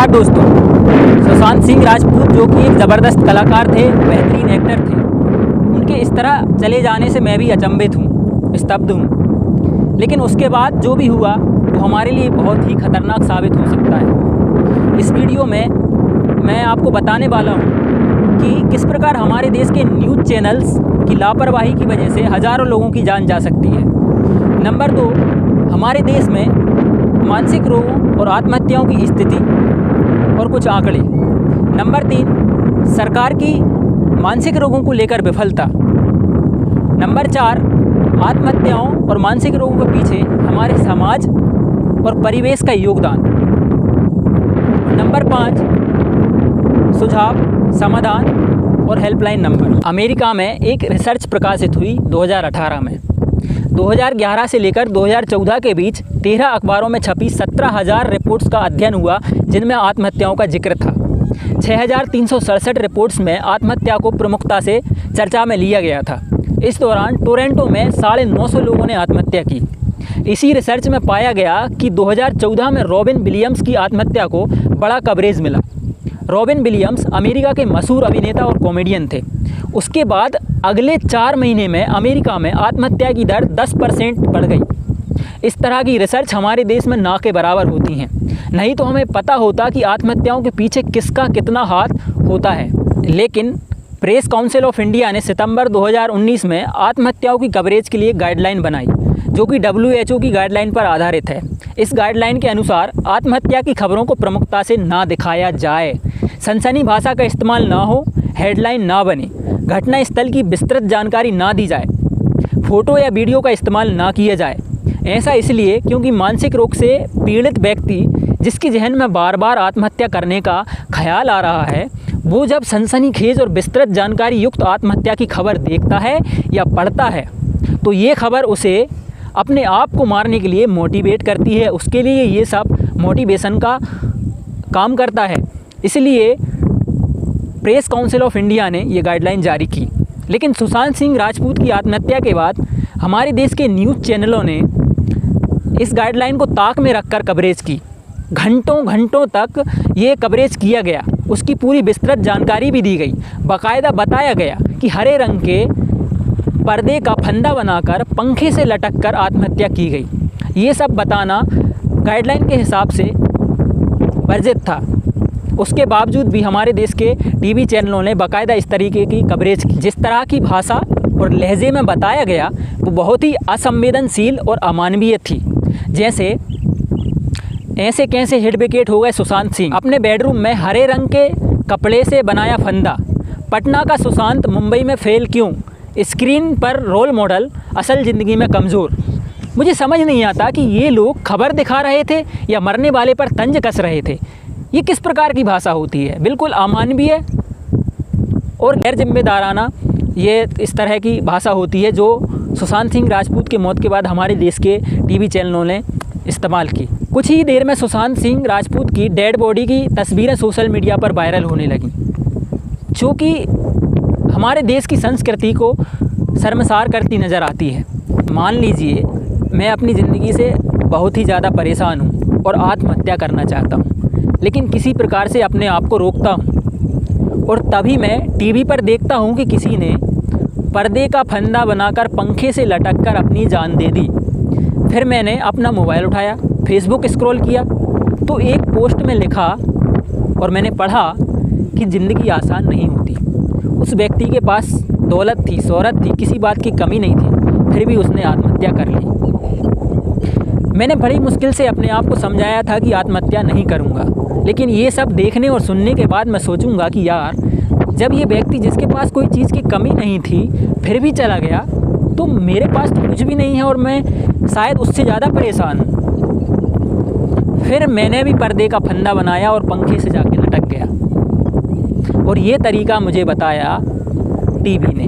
नमस्कार दोस्तों। सुशांत सिंह राजपूत जो कि एक ज़बरदस्त कलाकार थे, बेहतरीन एक्टर थे, उनके इस तरह चले जाने से मैं भी अचंभित हूँ, स्तब्ध हूँ। लेकिन उसके बाद जो भी हुआ वो हमारे लिए बहुत ही ख़तरनाक साबित हो सकता है। इस वीडियो में मैं आपको बताने वाला हूँ कि किस प्रकार हमारे देश के न्यूज़ चैनल्स की लापरवाही की वजह से हज़ारों लोगों की जान जा सकती है। नंबर 2, हमारे देश में मानसिक रोगों और आत्महत्याओं की स्थिति और कुछ आंकड़े। नंबर 3, सरकार की मानसिक रोगों को लेकर विफलता। नंबर 4, आत्महत्याओं और मानसिक रोगों के पीछे हमारे समाज और परिवेश का योगदान। नंबर 5, सुझाव, समाधान और हेल्पलाइन नंबर। अमेरिका में एक रिसर्च प्रकाशित हुई 2018 में। 2011 से लेकर 2014 के बीच 13 अखबारों में छपी 17,000 रिपोर्ट्स का अध्ययन हुआ जिनमें आत्महत्याओं का जिक्र था। 6,367 रिपोर्ट्स में आत्महत्या को प्रमुखता से चर्चा में लिया गया था। इस दौरान टोरंटो में 950 लोगों ने आत्महत्या की। इसी रिसर्च में पाया गया कि 2014 में रॉबिन विलियम्स की आत्महत्या को बड़ा कवरेज मिला। रॉबिन विलियम्स अमेरिका के मशहूर अभिनेता और कॉमेडियन थे। उसके बाद अगले 4 महीने में अमेरिका में आत्महत्या की दर 10% बढ़ गई। इस तरह की रिसर्च हमारे देश में ना के बराबर होती हैं, नहीं तो हमें पता होता कि आत्महत्याओं के पीछे किसका कितना हाथ होता है। लेकिन प्रेस काउंसिल ऑफ इंडिया ने सितंबर 2019 में आत्महत्याओं की कवरेज के लिए गाइडलाइन बनाई, जो कि WHO की गाइडलाइन पर आधारित है। इस गाइडलाइन के अनुसार आत्महत्या की खबरों को प्रमुखता से ना दिखाया जाए, सनसनी भाषा का इस्तेमाल ना हो, हेडलाइन ना बने, घटना स्थल की विस्तृत जानकारी ना दी जाए, फ़ोटो या वीडियो का इस्तेमाल ना किया जाए। ऐसा इसलिए क्योंकि मानसिक रोग से पीड़ित व्यक्ति जिसके जहन में बार बार आत्महत्या करने का ख्याल आ रहा है, वो जब सनसनीखेज और विस्तृत जानकारी युक्त आत्महत्या की खबर देखता है या पढ़ता है तो ये खबर उसे अपने आप को मारने के लिए मोटिवेट करती है। उसके लिए ये सब मोटिवेशन का काम करता है। इसलिए प्रेस काउंसिल ऑफ इंडिया ने ये गाइडलाइन जारी की। लेकिन सुशांत सिंह राजपूत की आत्महत्या के बाद हमारे देश के न्यूज़ चैनलों ने इस गाइडलाइन को ताक में रखकर कवरेज की। घंटों तक ये कवरेज किया गया। उसकी पूरी विस्तृत जानकारी भी दी गई। बाकायदा बताया गया कि हरे रंग के पर्दे का फंदा बनाकर पंखे से लटक कर आत्महत्या की गई। ये सब बताना गाइडलाइन के हिसाब से वर्जित था। उसके बावजूद भी हमारे देश के टीवी चैनलों ने बाकायदा इस तरीके की कवरेज की। जिस तरह की भाषा और लहजे में बताया गया वो बहुत ही असंवेदनशील और अमानवीय थी। जैसे ऐसे कैसे हेड विकेट हो गए सुशांत सिंह, अपने बेडरूम में हरे रंग के कपड़े से बनाया फंदा, पटना का सुशांत मुंबई में फेल क्यों, स्क्रीन पर रोल मॉडल, असल ज़िंदगी में कमज़ोर। मुझे समझ नहीं आता कि ये लोग खबर दिखा रहे थे या मरने वाले पर तंज कस रहे थे। ये किस प्रकार की भाषा होती है? बिल्कुल अमानवीय और गैर जिम्मेदाराना ये इस तरह की भाषा होती है जो सुशांत सिंह राजपूत की मौत के बाद हमारे देश के टीवी चैनलों ने इस्तेमाल की। कुछ ही देर में सुशांत सिंह राजपूत की डेड बॉडी की तस्वीरें सोशल मीडिया पर वायरल होने लगीं, जो कि हमारे देश की संस्कृति को शर्मसार करती नज़र आती है। मान लीजिए मैं अपनी ज़िंदगी से बहुत ही ज़्यादा परेशान हूँ और आत्महत्या करना चाहता हूँ, लेकिन किसी प्रकार से अपने आप को रोकता हूँ और तभी मैं टीवी पर देखता हूँ कि किसी ने पर्दे का फंदा बनाकर पंखे से लटक कर अपनी जान दे दी। फिर मैंने अपना मोबाइल उठाया, फेसबुक स्क्रॉल किया तो एक पोस्ट में लिखा और मैंने पढ़ा कि ज़िंदगी आसान नहीं होती। उस व्यक्ति के पास दौलत थी, शोहरत थी, किसी बात की कमी नहीं थी, फिर भी उसने आत्महत्या कर ली। मैंने बड़ी मुश्किल से अपने आप को समझाया था कि आत्महत्या नहीं करूंगा, लेकिन ये सब देखने और सुनने के बाद मैं सोचूंगा कि यार, जब ये व्यक्ति जिसके पास कोई चीज़ की कमी नहीं थी फिर भी चला गया तो मेरे पास तो कुछ भी नहीं है और मैं शायद उससे ज़्यादा परेशान हूँ। फिर मैंने भी पर्दे का फंदा बनाया और पंखे से जाके लटक गया और ये तरीका मुझे बताया टीवी ने।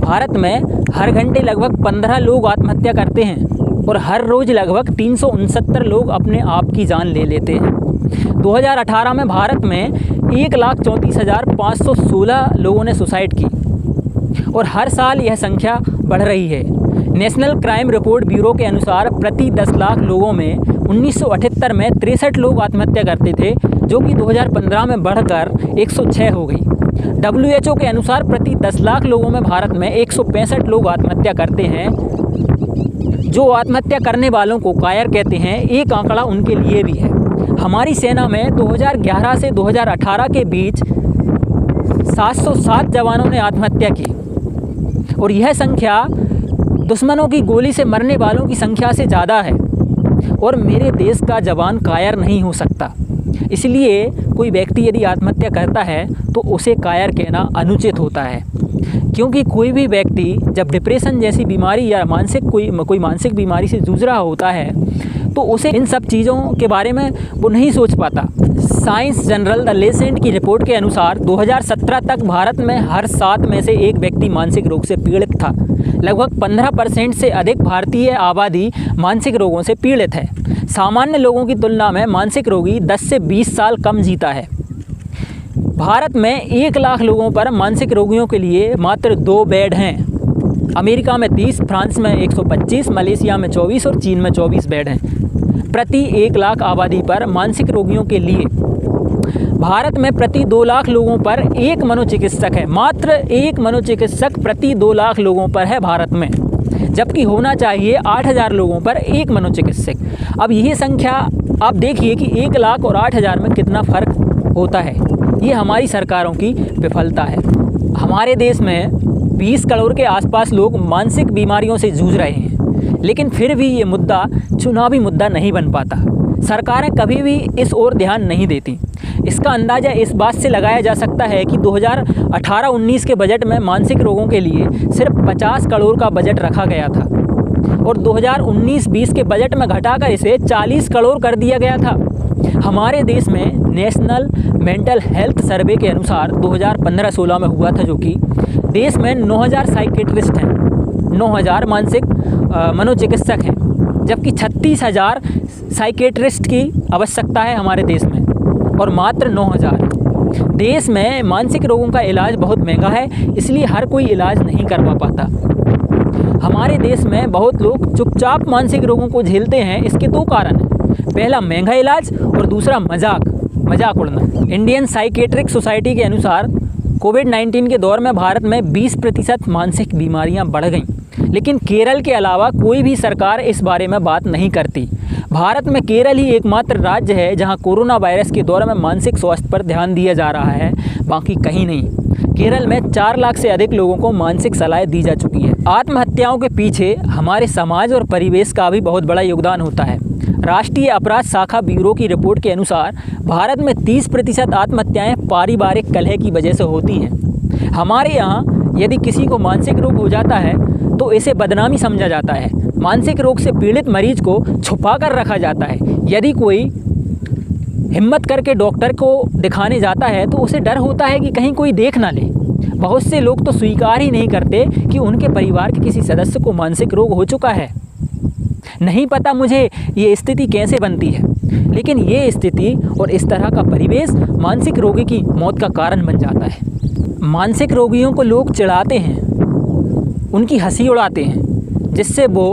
भारत में हर घंटे लगभग 15 लोग आत्महत्या करते हैं और हर रोज़ लगभग 369 लोग अपने आप की जान ले लेते हैं। 2018 में भारत में 1,34,516 लोगों ने सुसाइड की और हर साल यह संख्या बढ़ रही है। नेशनल क्राइम रिपोर्ट ब्यूरो के अनुसार प्रति 10 लाख लोगों में 1978 में 63 लोग आत्महत्या करते थे, जो कि 2015 में बढ़कर 106 हो गई। WHO के अनुसार प्रति 10 लाख लोगों में भारत में 165 लोग आत्महत्या करते हैं। जो आत्महत्या करने वालों को कायर कहते हैं, एक आंकड़ा उनके लिए भी है। हमारी सेना में 2011 से 2018 के बीच 707 जवानों ने आत्महत्या की, और यह संख्या दुश्मनों की गोली से मरने वालों की संख्या से ज़्यादा है। और मेरे देश का जवान कायर नहीं हो सकता, इसलिए कोई व्यक्ति यदि आत्महत्या करता है तो उसे कायर कहना अनुचित होता है। क्योंकि कोई भी व्यक्ति जब डिप्रेशन जैसी बीमारी या कोई मानसिक बीमारी से जूझ रहा होता है तो उसे इन सब चीज़ों के बारे में वो नहीं सोच पाता। साइंस जर्नल द लेसेंट की रिपोर्ट के अनुसार 2017 तक भारत में हर 7 में से एक व्यक्ति मानसिक रोग से पीड़ित था। लगभग 15% से अधिक भारतीय आबादी मानसिक रोगों से पीड़ित है। सामान्य लोगों की तुलना में मानसिक रोगी 10 से 20 साल कम जीता है। भारत में 1 लाख लोगों पर मानसिक रोगियों के लिए मात्र 2 बेड हैं। अमेरिका में 30, फ्रांस में 125, मलेशिया में 24 और चीन में 24 बेड हैं प्रति 1 लाख आबादी पर मानसिक रोगियों के लिए। भारत में प्रति 2 लाख लोगों पर एक मनोचिकित्सक है। मात्र एक मनोचिकित्सक प्रति 2 लाख लोगों पर है भारत में, जबकि होना चाहिए 8000 लोगों पर एक मनोचिकित्सक। अब यही संख्या आप देखिए कि 1 लाख और 8000 में कितना फ़र्क होता है। ये हमारी सरकारों की विफलता है। हमारे देश में 20 करोड़ के आसपास लोग मानसिक बीमारियों से जूझ रहे हैं, लेकिन फिर भी ये मुद्दा चुनावी मुद्दा नहीं बन पाता। सरकारें कभी भी इस ओर ध्यान नहीं देती। इसका अंदाज़ा इस बात से लगाया जा सकता है कि 2018-19 के बजट में मानसिक रोगों के लिए सिर्फ 50 करोड़ का बजट रखा गया था, और 2019-20 के बजट में घटाकर इसे 40 करोड़ कर दिया गया था। हमारे देश में नेशनल मेंटल हेल्थ सर्वे के अनुसार 2015-16 में हुआ था, जो कि देश में 9000 साइकेट्रिस्ट हैं, 9000 मानसिक मनोचिकित्सक हैं, जबकि 36,000 साइकेट्रिस्ट की आवश्यकता है हमारे देश में, और मात्र 9000। देश में मानसिक रोगों का इलाज बहुत महंगा है, इसलिए हर कोई इलाज नहीं करवा पाता। हमारे देश में बहुत लोग चुपचाप मानसिक रोगों को झेलते हैं। इसके 2 कारण हैं। पहला महंगा इलाज, और दूसरा मजाक उड़ना। इंडियन साइकेट्रिक सोसाइटी के अनुसार कोविड-19 के दौर में भारत में 20% मानसिक बीमारियां बढ़ गईं, लेकिन केरल के अलावा कोई भी सरकार इस बारे में बात नहीं करती। भारत में केरल ही एकमात्र राज्य है जहां कोरोना वायरस के दौर में मानसिक स्वास्थ्य पर ध्यान दिया जा रहा है, बाकी कहीं नहीं। केरल में 4 लाख से अधिक लोगों को मानसिक सलाह दी जा चुकी है। आत्महत्याओं के पीछे हमारे समाज और परिवेश का भी बहुत बड़ा योगदान होता है। राष्ट्रीय अपराध शाखा ब्यूरो की रिपोर्ट के अनुसार भारत में 30% आत्महत्याएं पारिवारिक कलह की वजह से होती हैं। हमारे यहाँ यदि किसी को मानसिक रोग हो जाता है तो इसे बदनामी समझा जाता है। मानसिक रोग से पीड़ित मरीज को छुपा कर रखा जाता है। यदि कोई हिम्मत करके डॉक्टर को दिखाने जाता है तो उसे डर होता है कि कहीं कोई देख ना ले। बहुत से लोग तो स्वीकार ही नहीं करते कि उनके परिवार के किसी सदस्य को मानसिक रोग हो चुका है। नहीं पता मुझे ये स्थिति कैसे बनती है, लेकिन ये स्थिति और इस तरह का परिवेश मानसिक रोगी की मौत का कारण बन जाता है। मानसिक रोगियों को लोग चिढ़ाते हैं, उनकी हंसी उड़ाते हैं, जिससे वो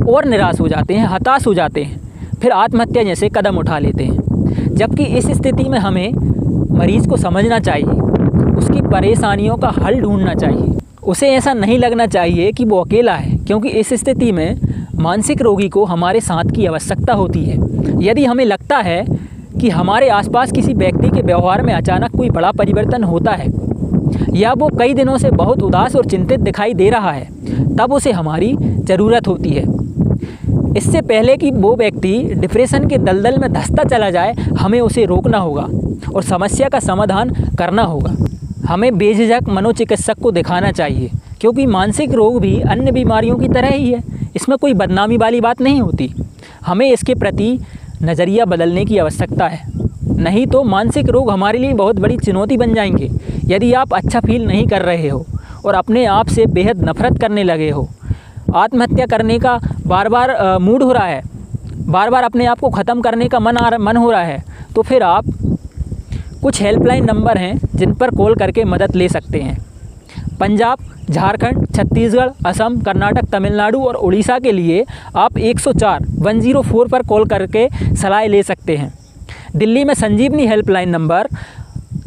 और निराश हो जाते हैं, हताश हो जाते हैं, फिर आत्महत्या जैसे कदम उठा लेते हैं। जबकि इस स्थिति में हमें मरीज़ को समझना चाहिए, उसकी परेशानियों का हल ढूंढना चाहिए। उसे ऐसा नहीं लगना चाहिए कि वो अकेला है, क्योंकि इस स्थिति में मानसिक रोगी को हमारे साथ की आवश्यकता होती है। यदि हमें लगता है कि हमारे आसपास किसी व्यक्ति के व्यवहार में अचानक कोई बड़ा परिवर्तन होता है, या वो कई दिनों से बहुत उदास और चिंतित दिखाई दे रहा है, तब उसे हमारी ज़रूरत होती है। इससे पहले कि वो व्यक्ति डिप्रेशन के दलदल में धंसता चला जाए, हमें उसे रोकना होगा और समस्या का समाधान करना होगा। हमें बेझिझक मनोचिकित्सक को दिखाना चाहिए, क्योंकि मानसिक रोग भी अन्य बीमारियों की तरह ही है। इसमें कोई बदनामी वाली बात नहीं होती। हमें इसके प्रति नज़रिया बदलने की आवश्यकता है, नहीं तो मानसिक रोग हमारे लिए बहुत बड़ी चुनौती बन जाएंगे। यदि आप अच्छा फील नहीं कर रहे हो और अपने आप से बेहद नफरत करने लगे हो, आत्महत्या करने का बार बार मूड हो रहा है, बार बार अपने आप को ख़त्म करने का मन हो रहा है, तो फिर आप कुछ हेल्पलाइन नंबर हैं जिन पर कॉल करके मदद ले सकते हैं। पंजाब, झारखंड, छत्तीसगढ़, असम, कर्नाटक, तमिलनाडु और उड़ीसा के लिए आप 104 पर कॉल करके सलाह ले सकते हैं। दिल्ली में संजीवनी हेल्पलाइन नंबर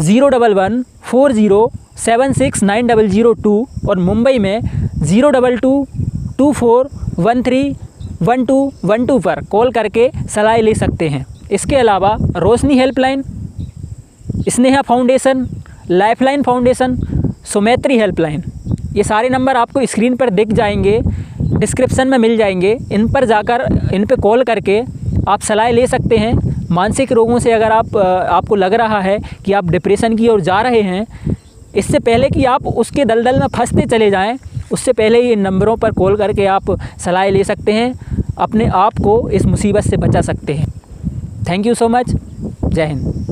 01140769002 और मुंबई में 02224131212 पर कॉल करके सलाह ले सकते हैं। इसके अलावा Roshni helpline, Sneha foundation, lifeline foundation, Sumaitri helpline, ये सारे नंबर आपको स्क्रीन पर दिख जाएंगे, डिस्क्रिप्शन में मिल जाएंगे। इन पर जाकर इन पर कॉल करके आप सलाह ले सकते हैं। मानसिक रोगों से अगर आपको लग रहा है कि आप डिप्रेशन की ओर जा रहे हैं, इससे पहले कि आप उसके दलदल में फंसते चले जाएं, उससे पहले ही इन नंबरों पर कॉल करके आप सलाह ले सकते हैं, अपने आप को इस मुसीबत से बचा सकते हैं। Thank you so much. जय हिंद।